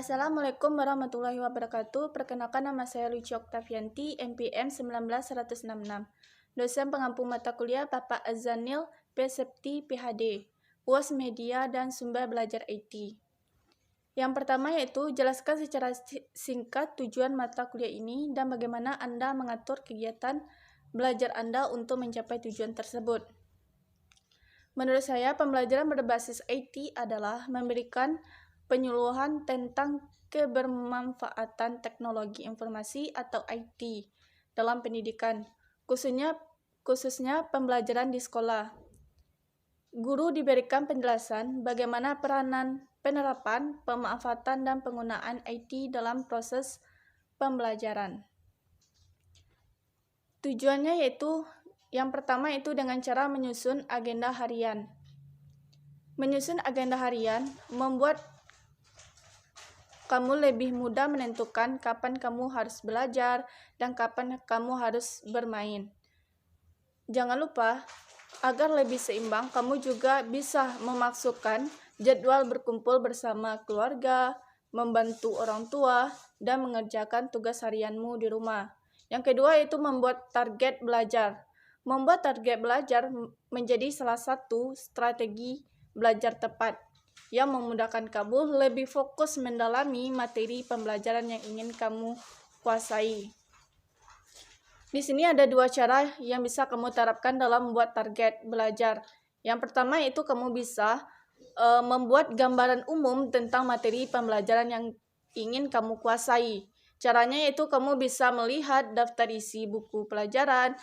Assalamualaikum warahmatullahi wabarakatuh. Perkenalkan, nama saya Lucia Oktavianti, NPM 19166. Dosen pengampu mata kuliah Bapak Azanil P. Septi, PhD, UAS Media dan Sumber Belajar IT. Yang pertama yaitu jelaskan secara singkat tujuan mata kuliah ini dan bagaimana Anda mengatur kegiatan belajar Anda untuk mencapai tujuan tersebut. Menurut saya, pembelajaran berbasis IT adalah memberikan penyuluhan tentang kebermanfaatan teknologi informasi atau IT dalam pendidikan, khususnya pembelajaran di sekolah. Guru diberikan penjelasan bagaimana peranan penerapan, pemanfaatan, dan penggunaan IT dalam proses pembelajaran. Tujuannya yaitu yang pertama itu dengan cara menyusun agenda harian. Menyusun agenda harian membuat kamu lebih mudah menentukan kapan kamu harus belajar dan kapan kamu harus bermain. Jangan lupa, agar lebih seimbang, kamu juga bisa memasukkan jadwal berkumpul bersama keluarga, membantu orang tua, dan mengerjakan tugas harianmu di rumah. Yang kedua itu membuat target belajar. Membuat target belajar menjadi salah satu strategi belajar tepat yang memudahkan kamu lebih fokus mendalami materi pembelajaran yang ingin kamu kuasai. Di sini ada dua cara yang bisa kamu terapkan dalam membuat target belajar. Yang pertama yaitu kamu bisa membuat gambaran umum tentang materi pembelajaran yang ingin kamu kuasai. Caranya yaitu kamu bisa melihat daftar isi buku pelajaran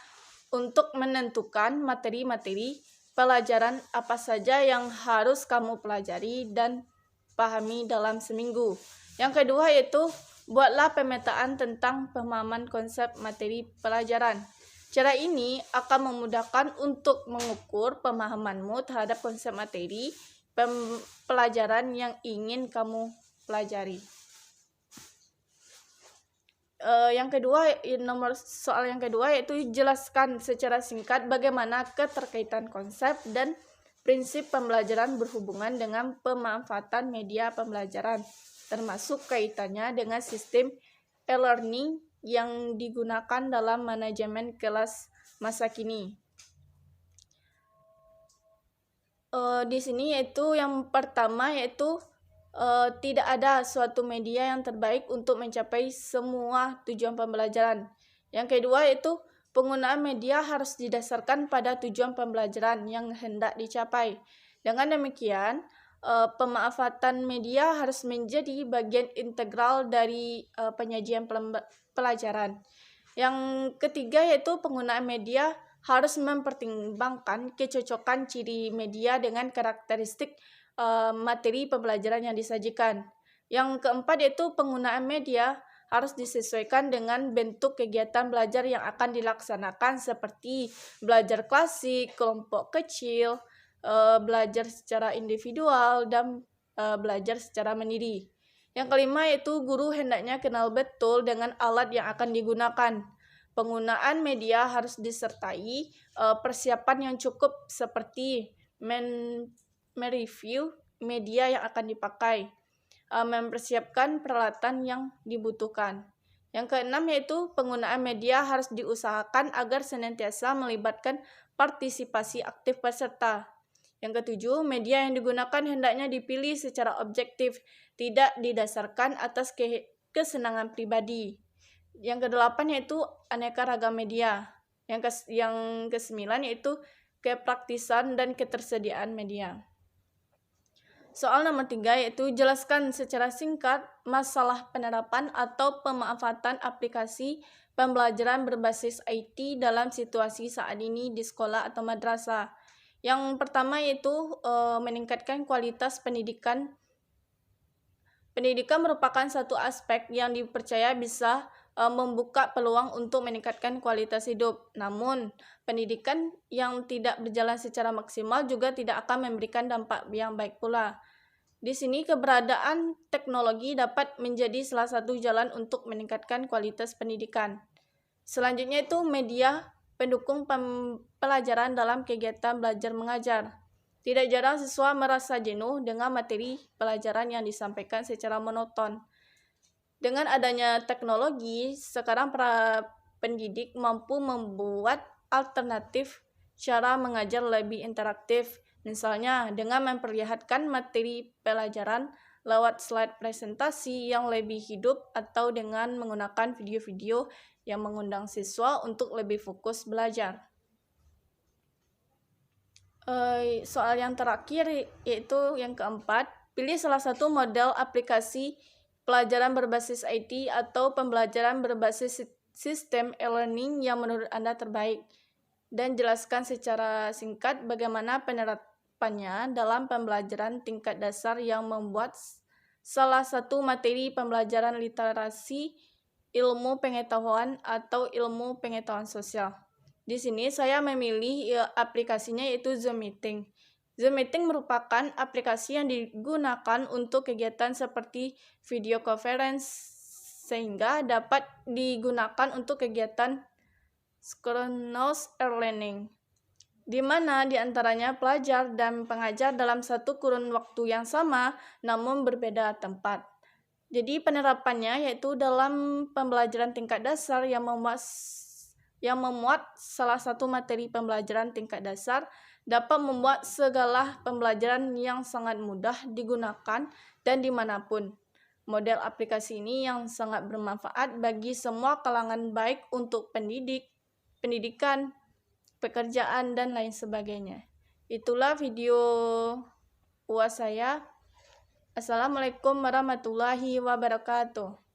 untuk menentukan materi-materi pelajaran apa saja yang harus kamu pelajari dan pahami dalam seminggu. Yang kedua yaitu buatlah pemetaan tentang pemahaman konsep materi pelajaran. Cara ini akan memudahkan untuk mengukur pemahamanmu terhadap konsep materi pelajaran yang ingin kamu pelajari. Soal yang kedua yaitu jelaskan secara singkat bagaimana keterkaitan konsep dan prinsip pembelajaran berhubungan dengan pemanfaatan media pembelajaran, termasuk kaitannya dengan sistem e-learning yang digunakan dalam manajemen kelas masa kini. Di sini yaitu yang pertama yaitu tidak ada suatu media yang terbaik untuk mencapai semua tujuan pembelajaran. Yang kedua yaitu penggunaan media harus didasarkan pada tujuan pembelajaran yang hendak dicapai. Dengan demikian, pemanfaatan media harus menjadi bagian integral dari penyajian pelajaran. Yang ketiga yaitu penggunaan media harus mempertimbangkan kecocokan ciri media dengan karakteristik materi pembelajaran yang disajikan. Yang keempat yaitu penggunaan media harus disesuaikan dengan bentuk kegiatan belajar yang akan dilaksanakan seperti belajar klasik, kelompok kecil, belajar secara individual, dan belajar secara mandiri. Yang kelima yaitu guru hendaknya kenal betul dengan alat yang akan digunakan. Penggunaan media harus disertai persiapan yang cukup seperti mereview media yang akan dipakai, mempersiapkan peralatan yang dibutuhkan. Yang keenam yaitu penggunaan media harus diusahakan agar senantiasa melibatkan partisipasi aktif peserta. Yang ketujuh, media yang digunakan hendaknya dipilih secara objektif, tidak didasarkan atas kesenangan pribadi. Yang kedelapan yaitu aneka ragam media. Yang kesembilan yaitu kepraktisan dan ketersediaan media. Soal nomor 3 yaitu jelaskan secara singkat masalah penerapan atau pemanfaatan aplikasi pembelajaran berbasis IT dalam situasi saat ini di sekolah atau madrasah. Yang pertama yaitu meningkatkan kualitas pendidikan. Pendidikan merupakan satu aspek yang dipercaya bisa membuka peluang untuk meningkatkan kualitas hidup. Namun, pendidikan yang tidak berjalan secara maksimal juga tidak akan memberikan dampak yang baik pula. Di sini keberadaan teknologi dapat menjadi salah satu jalan untuk meningkatkan kualitas pendidikan. Selanjutnya itu media pendukung pelajaran dalam kegiatan belajar mengajar. Tidak jarang siswa merasa jenuh dengan materi pelajaran yang disampaikan secara monoton. Dengan adanya teknologi, sekarang para pendidik mampu membuat alternatif cara mengajar lebih interaktif, misalnya dengan memperlihatkan materi pelajaran lewat slide presentasi yang lebih hidup atau dengan menggunakan video-video yang mengundang siswa untuk lebih fokus belajar. Soal yang terakhir yaitu yang keempat, pilih salah satu model aplikasi pelajaran berbasis IT atau pembelajaran berbasis sistem e-learning yang menurut Anda terbaik, dan jelaskan secara singkat bagaimana penerapannya dalam pembelajaran tingkat dasar yang membuat salah satu materi pembelajaran literasi, ilmu pengetahuan, atau ilmu pengetahuan sosial. Di sini saya memilih aplikasinya yaitu Zoom Meeting. Zoom Meeting merupakan aplikasi yang digunakan untuk kegiatan seperti video conference sehingga dapat digunakan untuk kegiatan synchronous e-learning, di mana diantaranya pelajar dan pengajar dalam satu kurun waktu yang sama namun berbeda tempat. Jadi penerapannya yaitu dalam pembelajaran tingkat dasar yang memuat salah satu materi pembelajaran tingkat dasar dapat membuat segala pembelajaran yang sangat mudah digunakan dan dimanapun. Model aplikasi ini yang sangat bermanfaat bagi semua kalangan, baik untuk pendidikan, pekerjaan, dan lain sebagainya. Itulah video UAS saya. Assalamualaikum warahmatullahi wabarakatuh.